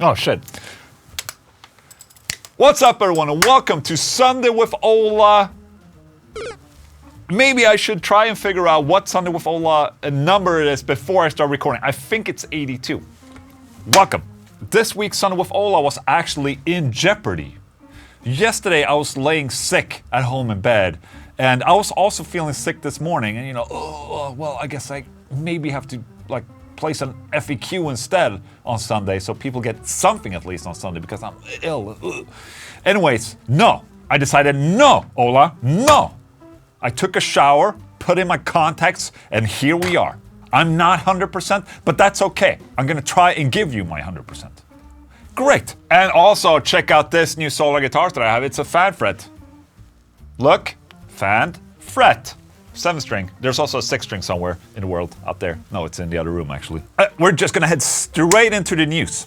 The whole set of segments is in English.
Oh, shit. What's up, everyone, and welcome to Sunday with Ola. Maybe I should try and figure out what Sunday with Ola number it is before I start recording. I think it's 82. Welcome. This week's Sunday with Ola was actually in jeopardy. Yesterday, I was laying sick at home in bed, and I was also feeling sick this morning, and well, I guess I maybe have to, place an FAQ instead on Sunday so people get something at least on Sunday because I'm ill. Anyways, no. I decided no, Ola, no. I took a shower, put in my contacts, and here we are. I'm not 100%, but that's okay. I'm gonna try and give you my 100%. Great. And also check out this new SWOLA guitar that I have. It's a fan fret. Look, fan fret. 7-string. There's also a 6-string somewhere in the world out there. No, it's in the other room actually. We're just gonna head straight into the news.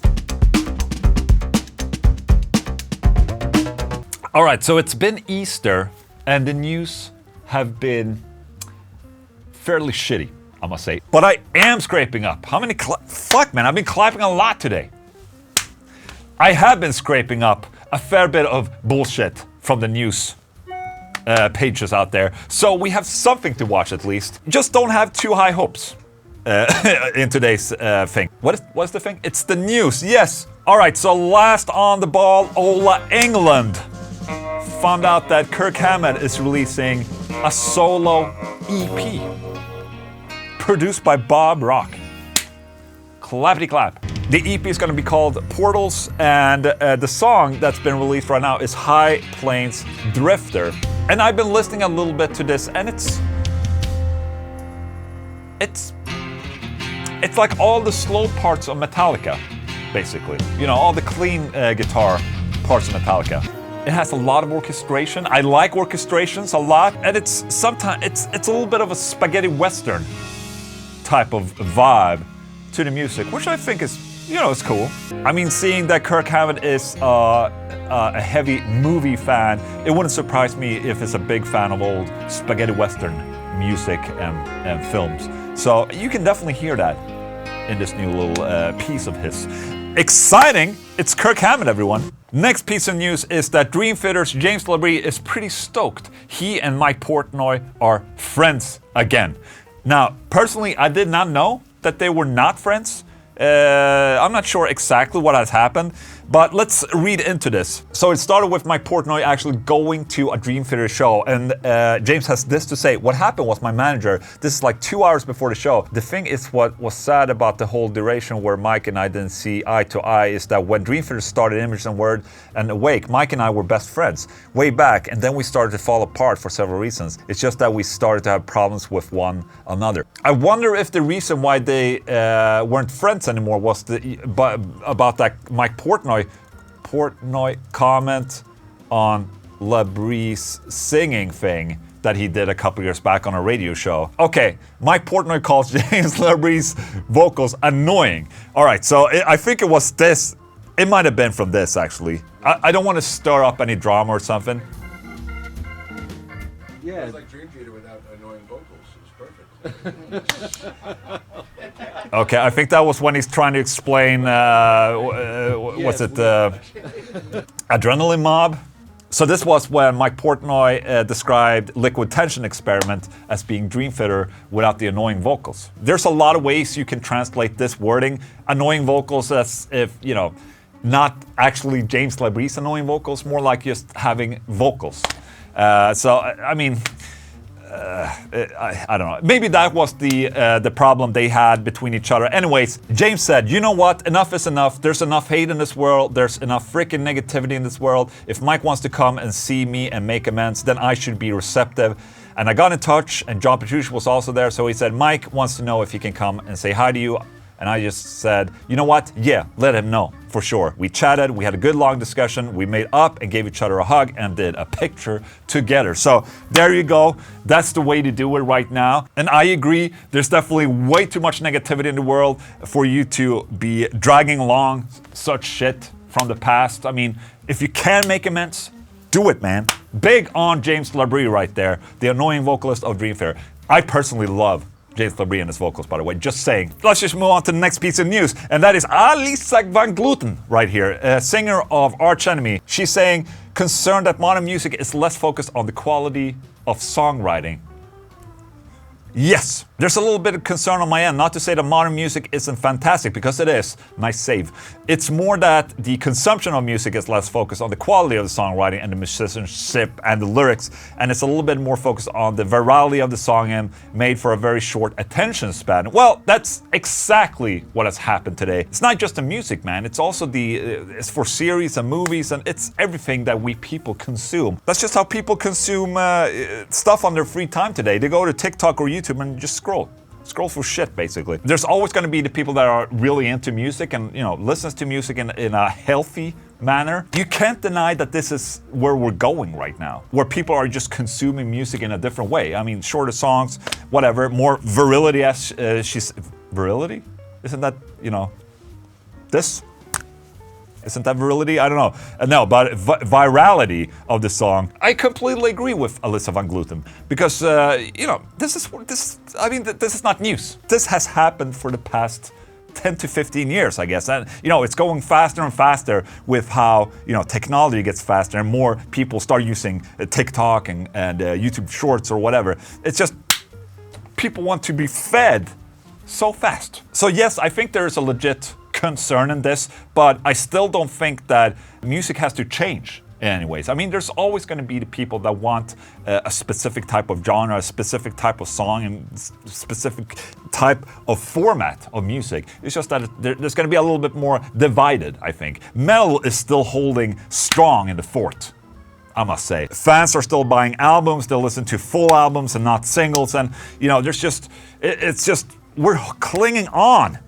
All right, so it's been Easter and the news have been fairly shitty, I must say. But I am scraping up. How many fuck, man, I've been clapping a lot today. I have been scraping up a fair bit of bullshit from the news pages out there. So we have something to watch at least. Just don't have too high hopes in today's thing. What's the thing? It's the news, yes. All right, so last on the ball, Ola Englund found out that Kirk Hammett is releasing a solo EP produced by Bob Rock. Clappity clap. The EP is going to be called Portals, and the song that's been released right now is High Plains Drifter. And I've been listening a little bit to this, and it's like all the slow parts of Metallica, basically. You know, all the clean guitar parts of Metallica. It has a lot of orchestration. I like orchestrations a lot, and it's sometimes it's a little bit of a spaghetti western type of vibe to the music, which I think is, it's cool. I mean, seeing that Kirk Hammett is a heavy movie fan, it wouldn't surprise me if he's a big fan of old spaghetti western music and films. So you can definitely hear that in this new little piece of his. Exciting! It's Kirk Hammett, everyone. Next piece of news is that Dream Theater's James LaBrie is pretty stoked. He and Mike Portnoy are friends again. Now, personally, I did not know that they were not friends. I'm not sure exactly what has happened, but let's read into this. So it started with Mike Portnoy actually going to a Dream Theater show, and James has this to say. What happened was my manager, this is like 2 hours before the show. The thing is, what was sad about the whole duration where Mike and I didn't see eye to eye is that when Dream Theater started Image and Word and Awake, Mike and I were best friends way back, and then we started to fall apart for several reasons. It's just that we started to have problems with one another. I wonder if the reason why they weren't friends anymore was about that Mike Portnoy comment on LaBrie's singing thing that he did a couple years back on a radio show. Okay, Mike Portnoy calls James LaBrie's vocals annoying. All right, so I think it was this. It might have been from this, actually. I don't want to stir up any drama or something. Yeah. It's like Dream Theater without annoying vocals. It's perfect. Okay, I think that was when he's trying to explain, what's it, Adrenaline Mob? So this was when Mike Portnoy described Liquid Tension Experiment as being Dream Theater without the annoying vocals. There's a lot of ways you can translate this wording. Annoying vocals as if, not actually James LaBrie's annoying vocals, more like just having vocals. So, I mean... I don't know. Maybe that was the problem they had between each other. Anyways, James said, you know what? Enough is enough. There's enough hate in this world. There's enough freaking negativity in this world. If Mike wants to come and see me and make amends, then I should be receptive. And I got in touch, and John Petrucci was also there. So he said, Mike wants to know if he can come and say hi to you. And I just said, you know what? Yeah, let him know, for sure. We chatted, we had a good long discussion, we made up and gave each other a hug and did a picture together. So there you go. That's the way to do it right now. And I agree, there's definitely way too much negativity in the world for you to be dragging along such shit from the past. I mean, if you can make amends, do it, man. Big on James LaBrie right there, the annoying vocalist of Dream Theater. I personally love James LaBrie and his vocals, by the way. Just saying. Let's just move on to the next piece of news, and that is Alissa Van Gluten right here, a singer of Arch Enemy. She's saying, concerned that modern music is less focused on the quality of songwriting. Yes, there's a little bit of concern on my end. Not to say that modern music isn't fantastic, because it is. Nice save. It's more that the consumption of music is less focused on the quality of the songwriting and the musicianship and the lyrics, and it's a little bit more focused on the virality of the song and made for a very short attention span. Well, that's exactly what has happened today. It's not just the music, man. It's also it's for series and movies, and it's everything that we people consume. That's just how people consume stuff on their free time today. They go to TikTok or YouTube and just scroll for shit, basically. There's always going to be the people that are really into music and, you know, listens to music in a healthy manner. You can't deny that this is where we're going right now, where people are just consuming music in a different way. I mean, shorter songs, whatever, more virility, as she's... Virility? Isn't that, you know, this? Isn't that virility? I don't know. No, but virality of the song, I completely agree with Alissa Van Gluten, because you know, this is not news. This has happened for the past 10 to 15 years, I guess. And you know, it's going faster and faster with how, you know, technology gets faster and more people start using TikTok and YouTube Shorts or whatever. It's just people want to be fed so fast. So yes, I think there is a legit concern in this, but I still don't think that music has to change anyways. I mean, there's always going to be the people that want a specific type of genre, a specific type of song, and specific type of format of music. It's just that there's going to be a little bit more divided, I think. Metal is still holding strong in the fort, I must say. Fans are still buying albums, they'll listen to full albums and not singles, and you know, there's just, it's just, we're clinging on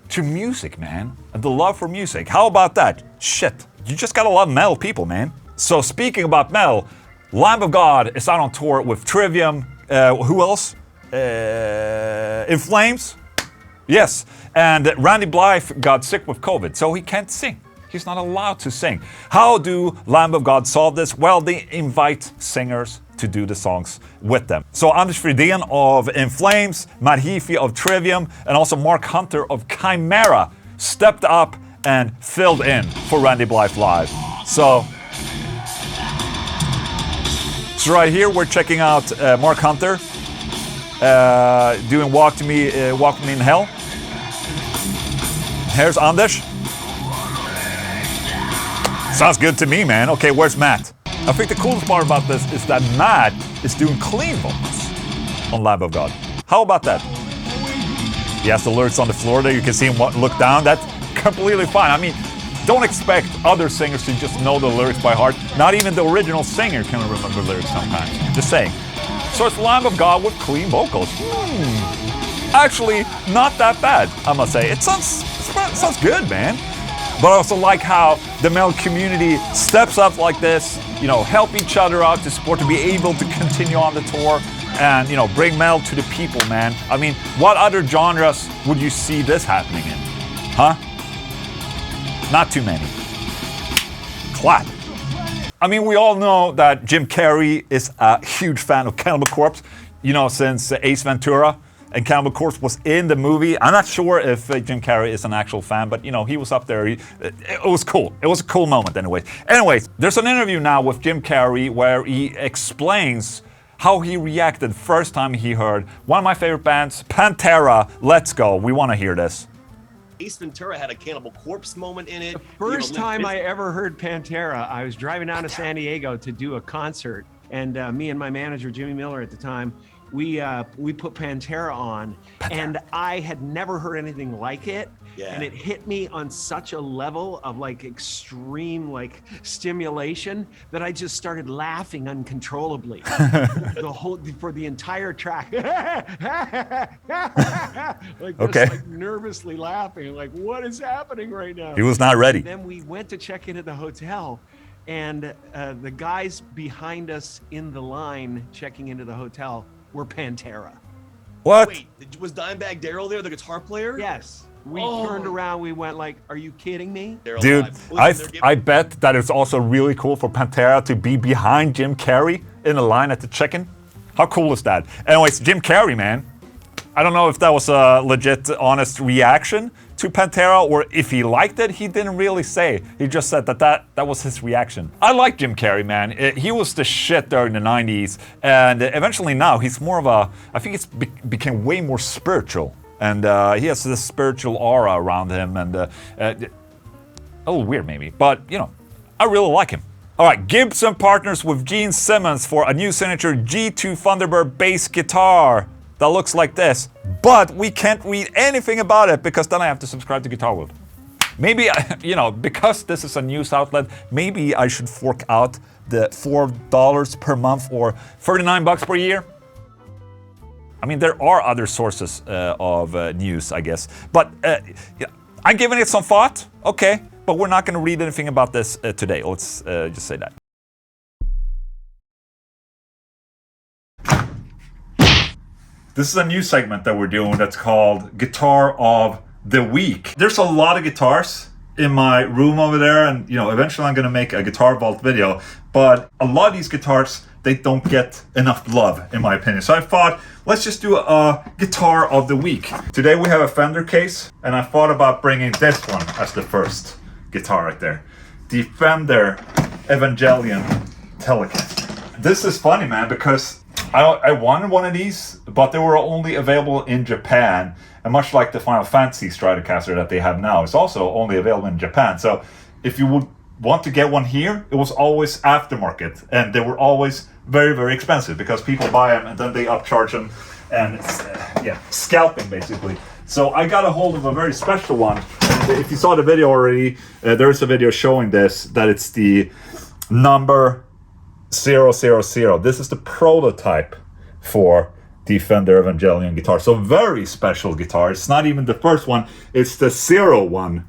to music, man, and the love for music. How about that? Shit, you just gotta love metal people, man. So speaking about metal, Lamb of God is out on tour with Trivium. Who else? In Flames? Yes, and Randy Blythe got sick with COVID, so he can't sing. He's not allowed to sing. How do Lamb of God solve this? Well, they invite singers to do the songs with them. So Anders Fridén of In Flames, Matt Heafy of Trivium, and also Mark Hunter of Chimera stepped up and filled in for Randy Blythe live. So right here we're checking out Mark Hunter doing Walk to Me in Hell. Here's Anders. Sounds good to me, man. Okay, where's Matt? I think the coolest part about this is that Matt is doing clean vocals on Lamb of God. How about that? He has the lyrics on the floor there. You can see him look down. That's completely fine. I mean, don't expect other singers to just know the lyrics by heart. Not even the original singer can remember lyrics sometimes. Just saying. So it's Lamb of God with clean vocals. Actually, not that bad, I must say. It sounds good, man. But I also like how the metal community steps up like this, you know, help each other out to support, to be able to continue on the tour and, you know, bring metal to the people, man. I mean, what other genres would you see this happening in? Huh? Not too many. Clap. I mean, we all know that Jim Carrey is a huge fan of Cannibal Corpse, you know, since Ace Ventura. And Cannibal Corpse was in the movie. I'm not sure if Jim Carrey is an actual fan, but you know, he was up there. It was cool. It was a cool moment anyway. Anyways, there's an interview now with Jim Carrey where he explains how he reacted first time he heard one of my favorite bands, Pantera, Let's Go. We want to hear this. Ace Ventura had a Cannibal Corpse moment in it. The first time I ever heard Pantera, I was driving down to San Diego to do a concert, and me and my manager, Jimmy Miller at the time, we put Pantera on, and I had never heard anything like it. Yeah. And it hit me on such a level of like extreme like stimulation that I just started laughing uncontrollably for the entire track. Like okay. Just like nervously laughing, like what is happening right now? He was not ready. And then we went to check into the hotel, and the guys behind us in the line checking into the hotel were Pantera. What? Wait, was Dimebag Darrell there, the guitar player? Yes. We turned around, we went like, are you kidding me? Dude, I bet that it's also really cool for Pantera to be behind Jim Carrey in the line at the check-in. How cool is that? Anyways, Jim Carrey, man, I don't know if that was a legit, honest reaction to Pantera, or if he liked it. He didn't really say. He just said that was his reaction. I like Jim Carrey, man. He was the shit during the 90s, and eventually now he's more of a, I think it's became way more spiritual, and he has this spiritual aura around him, and a little weird maybe, but you know, I really like him. All right, Gibson partners with Gene Simmons for a new signature G2 Thunderbird bass guitar that looks like this, but we can't read anything about it because then I have to subscribe to Guitar World. Maybe, you know, because this is a news outlet, maybe I should fork out the $4 per month or $39 per year. I mean, there are other sources of news, I guess, but yeah, I'm giving it some thought, okay, but we're not going to read anything about this today. Let's just say that. This is a new segment that we're doing that's called Guitar of the Week. There's a lot of guitars in my room over there, and you know, eventually I'm gonna make a Guitar Vault video, but a lot of these guitars, they don't get enough love, in my opinion. So I thought, let's just do a Guitar of the Week. Today we have a Fender case, and I thought about bringing this one as the first guitar right there. The Fender Evangelion Telecaster. This is funny, man, because I wanted one of these, but they were only available in Japan. And much like the Final Fantasy Stratocaster that they have now, it's also only available in Japan. So if you would want to get one here, it was always aftermarket. And they were always very, very expensive because people buy them and then they upcharge them. And it's, yeah, scalping basically. So I got a hold of a very special one. And if you saw the video already, there is a video showing this, that it's the number 000. This is the prototype for the Fender Evangelion guitar. So very special guitar. It's not even the first one, it's the 01.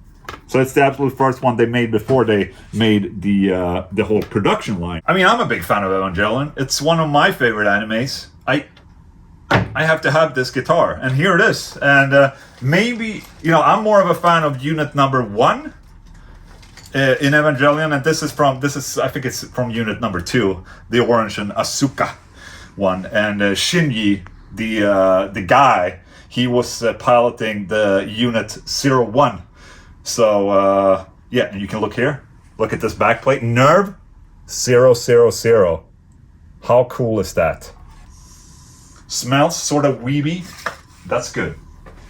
So it's the absolute first one they made before they made the whole production line. I mean, I'm a big fan of Evangelion. It's one of my favorite animes. I have to have this guitar, and here it is. And maybe, you know, I'm more of a fan of unit number 1 in Evangelion, and this is I think it's from unit number 2, the orange and Asuka one. And Shinji, the guy, he was piloting the unit 01. So yeah, and you can look here. Look at this backplate, Nerve 000. How cool is that? Smells sort of weeby. That's good.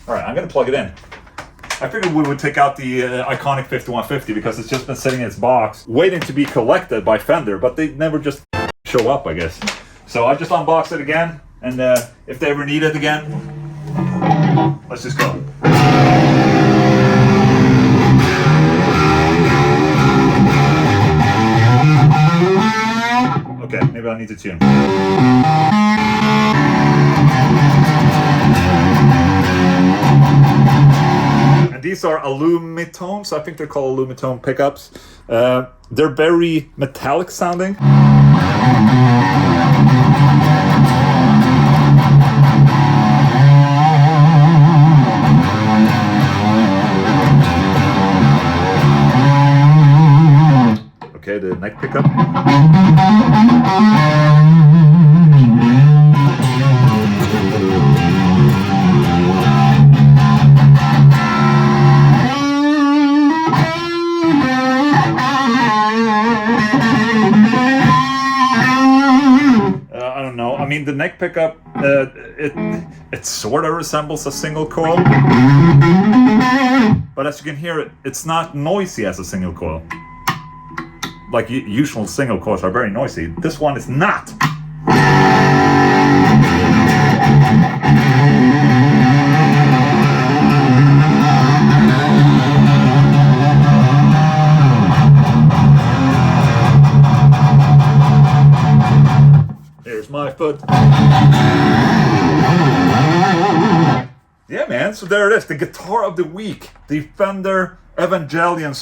All right, I'm gonna plug it in. I figured we would take out the iconic 5150 because it's just been sitting in its box, waiting to be collected by Fender, but they never just show up, I guess. So I just unboxed it again, and if they ever need it again, let's just go. Okay, maybe I need to tune. And these are Alumitones. I think they're called Alumitone pickups. They're very metallic sounding. Okay, the neck pickup. I don't know. I mean, the neck pickup, it sort of resembles a single coil, but as you can hear, it's not noisy as a single coil. Like usual single coils are very noisy. This one is not. Here's my foot. Yeah, man, so there it is. The guitar of the week. The Fender Evangelion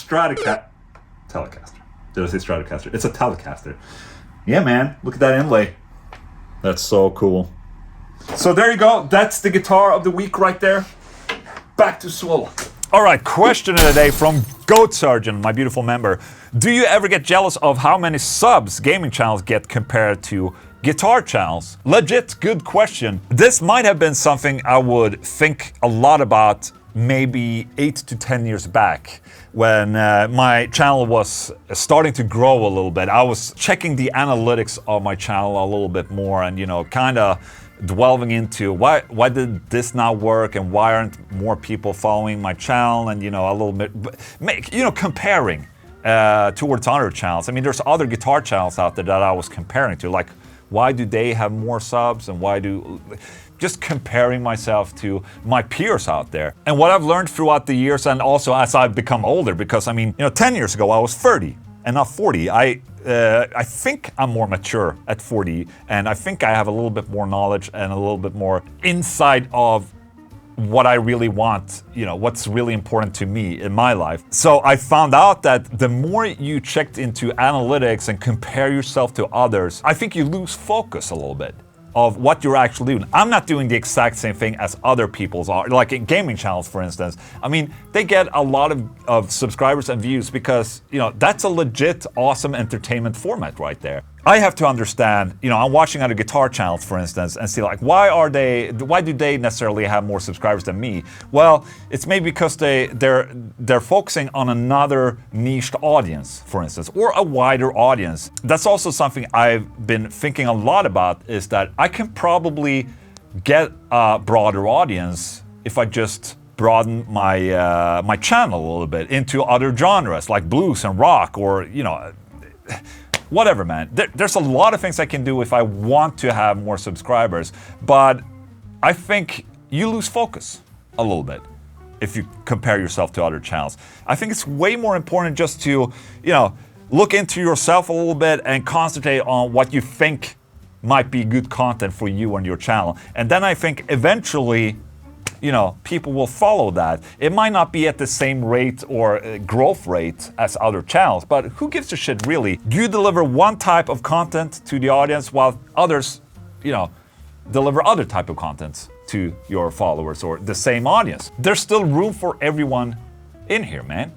Telecaster. Did I say Stratocaster? It's a Telecaster. Yeah, man. Look at that inlay. That's so cool. So there you go. That's the guitar of the week right there. Back to SWOLA. All right, question of the day from Goat Surgeon, my beautiful member. Do you ever get jealous of how many subs gaming channels get compared to guitar channels. Legit good question. This might have been something I would think a lot about maybe 8 to 10 years back when my channel was starting to grow a little bit. I was checking the analytics of my channel a little bit more and, you know, kind of delving into why did this not work and why aren't more people following my channel, and, you know, a little bit, you know, comparing towards other channels. I mean, there's other guitar channels out there that I was comparing to, like, why do they have more subs and why do... Just comparing myself to my peers out there. And what I've learned throughout the years, and also as I've become older, because I mean, you know, 10 years ago I was 30 and not 40. I think I'm more mature at 40, and I think I have a little bit more knowledge and a little bit more insight of what I really want, you know, what's really important to me in my life. So I found out that the more you checked into analytics and compare yourself to others, I think you lose focus a little bit of what you're actually doing. I'm not doing the exact same thing as other people's are, like in gaming channels, for instance. I mean, they get a lot of subscribers and views because, you know, that's a legit, awesome entertainment format right there. I have to understand, you know, I'm watching other guitar channels, for instance, and see like, why do they necessarily have more subscribers than me? Well, it's maybe because they're focusing on another niched audience, for instance, or a wider audience. That's also something I've been thinking a lot about, is that I can probably get a broader audience if I just broaden my my channel a little bit into other genres like blues and rock, or, you know, whatever, man. There's a lot of things I can do if I want to have more subscribers, but I think you lose focus a little bit if you compare yourself to other channels. I think it's way more important just to, you know, look into yourself a little bit and concentrate on what you think might be good content for you and your channel. And then I think eventually, you know, people will follow that. It might not be at the same rate or growth rate as other channels, but who gives a shit, really? You deliver one type of content to the audience while others, you know, deliver other type of content to your followers or the same audience. There's still room for everyone in here, man.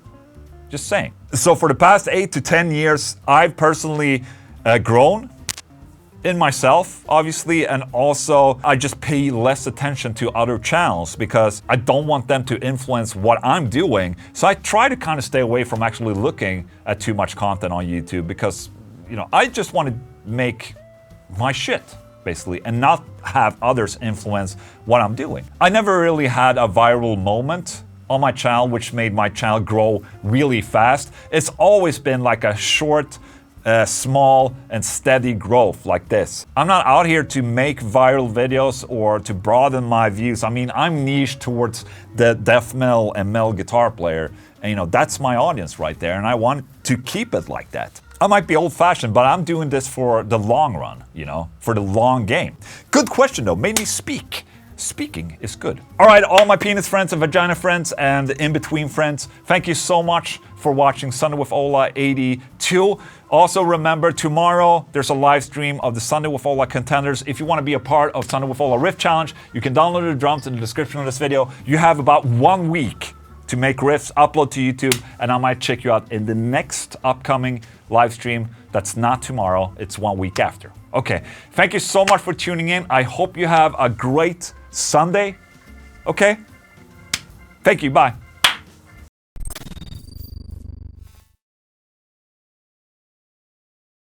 Just saying. So for the past 8 to 10 years, I've personally grown in myself, obviously, and also I just pay less attention to other channels because I don't want them to influence what I'm doing. So I try to kind of stay away from actually looking at too much content on YouTube because, you know, I just want to make my shit, basically, and not have others influence what I'm doing. I never really had a viral moment on my channel which made my channel grow really fast. It's always been like a short, small and steady growth like this. I'm not out here to make viral videos or to broaden my views. I mean, I'm niche towards the death metal and metal guitar player, and, you know, that's my audience right there, and I want to keep it like that. I might be old-fashioned, but I'm doing this for the long run, you know, for the long game. Good question though, made me speak. Speaking is good. All right, all my penis friends and vagina friends and in-between friends, thank you so much for watching Sunday with SWOLA82. Also remember, tomorrow there's a live stream of the Sunday with SWOLA contenders. If you want to be a part of Sunday with SWOLA Riff Challenge, you can download the drums in the description of this video. You have about 1 week to make riffs, upload to YouTube, and I might check you out in the next upcoming live stream. That's not tomorrow, it's 1 week after. Okay, thank you so much for tuning in. I hope you have a great Sunday. Okay? Thank you, bye.